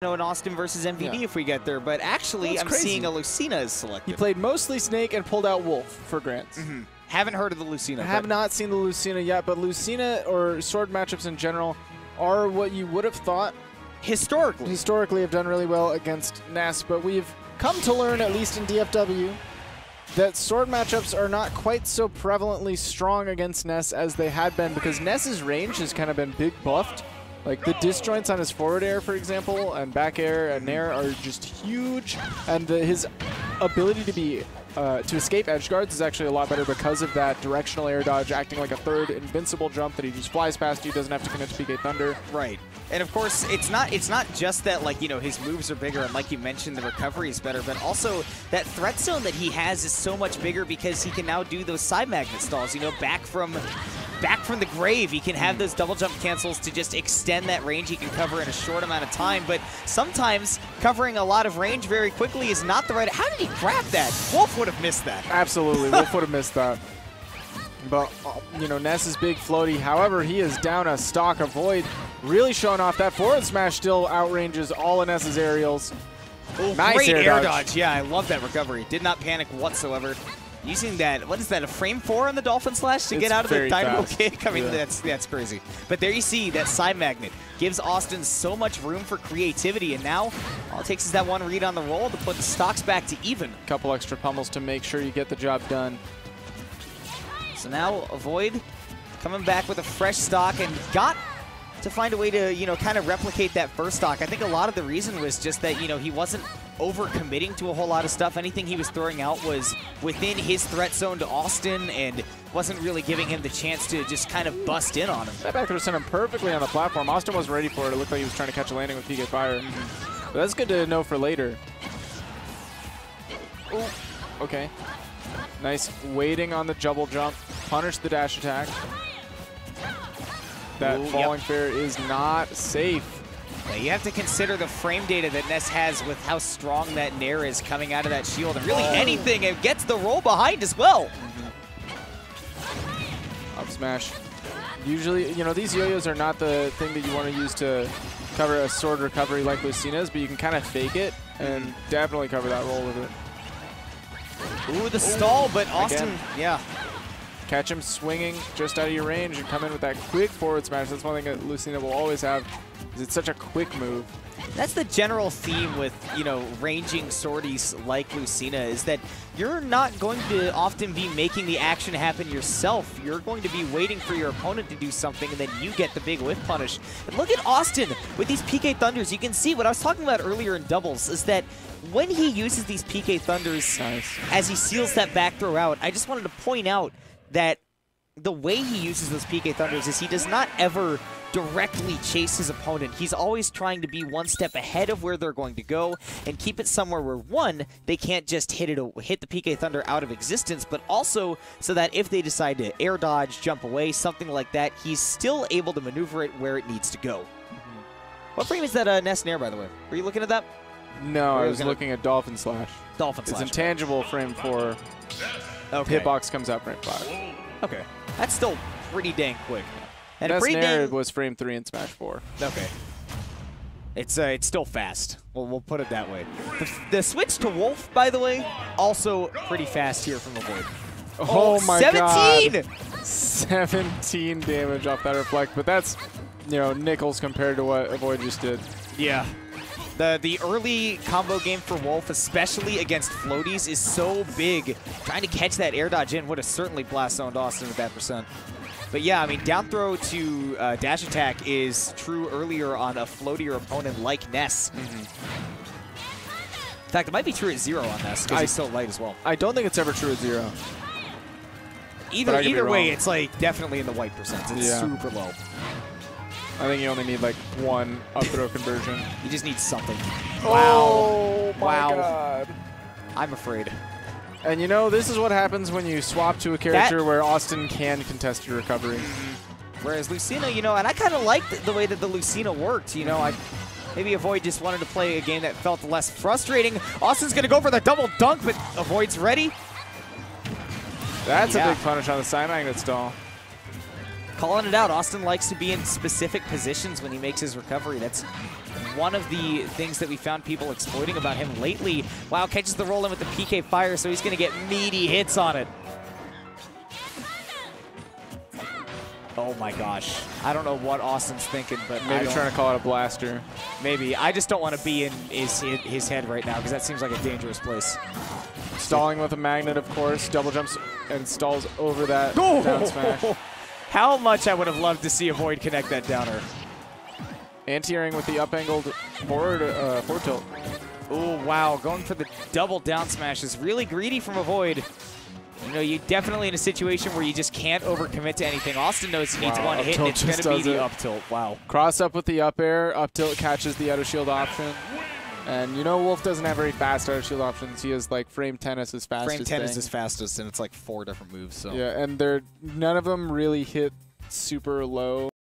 an Awestin versus MVD if we get there, but actually I'm seeing a Lucina is selected. He played mostly Snake and pulled out Wolf for grants. Haven't heard of the Lucina. I have not seen the Lucina yet, but Lucina or sword matchups in general are what you would have thought historically have done really well against Ness, but we've come to learn, at least in DFW, that sword matchups are not quite so prevalently strong against Ness as they had been, because Ness's range has kind of been big buffed. Like the disjoints on his forward air, for example, and back air and nair are just huge, and his ability to be to escape edge guards is actually a lot better because of that directional air dodge, acting like a third invincible jump that he just flies past you, doesn't have to commit to PK Thunder. Right. And of course, it's not just that, like, you know, his moves are bigger and, like you mentioned, the recovery is better, but also that threat zone that he has is so much bigger because he can now do those side magnet stalls, you know, back from the grave. He can have those double jump cancels to just extend that range he can cover in a short amount of time, but sometimes covering a lot of range very quickly is not the right. How did he grab that? Wolf would have missed that. Absolutely, Wolf would have missed that. But, you know, Ness is big floaty. However, he is down a stock. AvoiD really showing off that forward smash still outranges all of Ness's aerials. Ooh, nice great air dodge. Yeah, I love that recovery. Did not panic whatsoever. Using that, what is that, a frame 4 on the Dolphin Slash to get out of the dynamo kick? I mean, that's crazy. But there you see that side magnet gives Awestin so much room for creativity, and now all it takes is that one read on the roll to put the stocks back to even. A couple extra pummels to make sure you get the job done. So now AvoiD coming back with a fresh stock and got to find a way to, you know, kind of replicate that first stock. I think a lot of the reason was just that, you know, he wasn't over-committing to a whole lot of stuff. Anything he was throwing out was within his threat zone to Awestin and wasn't really giving him the chance to just kind of bust in on him. That back throw sent him perfectly on the platform. Awestin wasn't ready for it. It looked like he was trying to catch a landing with PK Fire. But that's good to know for later. Ooh. Okay. Nice waiting on the double jump. Punish the dash attack. That falling fair is not safe. Yeah, you have to consider the frame data that Ness has with how strong that nair is coming out of that shield. And really anything, it gets the roll behind as well. Up smash. Usually, you know, these yo-yos are not the thing that you want to use to cover a sword recovery like Lucina's, but you can kind of fake it and definitely cover that roll with it. Ooh, the stall, but Awestin, yeah. Catch him swinging just out of your range and come in with that quick forward smash. That's one thing that Lucina will always have, is it's such a quick move. That's the general theme with, you know, ranging swordies like Lucina, is that you're not going to often be making the action happen yourself. You're going to be waiting for your opponent to do something, and then you get the big whiff punish. And look at Awestin with these PK Thunders. You can see what I was talking about earlier in doubles, is that when he uses these PK Thunders as he seals that back throw out, I just wanted to point out that the way he uses those PK Thunders is he does not ever directly chase his opponent. He's always trying to be one step ahead of where they're going to go and keep it somewhere where, one, they can't just hit the PK Thunder out of existence, but also so that if they decide to air dodge, jump away, something like that, he's still able to maneuver it where it needs to go. What frame is that Ness Nair, by the way? Were you looking at that? No, I was looking at Dolphin Slash. Dolphin Slash. It's intangible frame 4. Okay. Hitbox comes out frame 5. Okay. That's still pretty dang quick. And Ness Nair was frame 3 in Smash 4. Okay. It's still fast. We'll put it that way. The switch to Wolf, by the way, also pretty fast here from AvoiD. Oh my 17! God. 17 damage off that reflect, but that's, you know, nickels compared to what AvoiD just did. Yeah. The early combo game for Wolf, especially against floaties, is so big. Trying to catch that air dodge in would have certainly blast zoned Awestin with that percent. But yeah, I mean, down throw to dash attack is true earlier on a floatier opponent like Ness. In fact, it might be true at 0 on Ness because he's so light as well. I don't think it's ever true at 0. Either way, it's like definitely in the white percent. It's super low. I think you only need like 1 up throw conversion. You just need something. Oh my God. I'm afraid. And you know, this is what happens when you swap to a character where Awestin can contest your recovery. Whereas Lucina, you know, and I kind of liked the way that the Lucina worked, you know. Maybe AvoiD just wanted to play a game that felt less frustrating. Awestin's going to go for the double dunk, but AvoiD's ready. That's a big punish on the side magnet stall. Calling it out, Awestin likes to be in specific positions when he makes his recovery. That's one of the things that we found people exploiting about him lately. Wow, catches the roll in with the PK Fire, so he's going to get meaty hits on it. Oh my gosh. I don't know what Austin's thinking, but maybe trying to call it a blaster. Maybe. I just don't want to be in his head right now because that seems like a dangerous place. Stalling with a magnet, of course. Double jumps and stalls over that down smash. How much I would have loved to see AvoiD connect that downer. Anti-airing with the up-angled forward tilt. Oh, wow. Going for the double down smash is really greedy from AvoiD. You know, you're definitely in a situation where you just can't overcommit to anything. Austin knows he needs one hit, and it's going to be the up tilt. Wow. Cross up with the up air. Up tilt catches the out of shield option. And you know Wolf doesn't have very fast out of shield options. He has like frame 10 as his fastest Frame 10 is his fastest, and it's like 4 different moves. So yeah, and none of them really hit super low.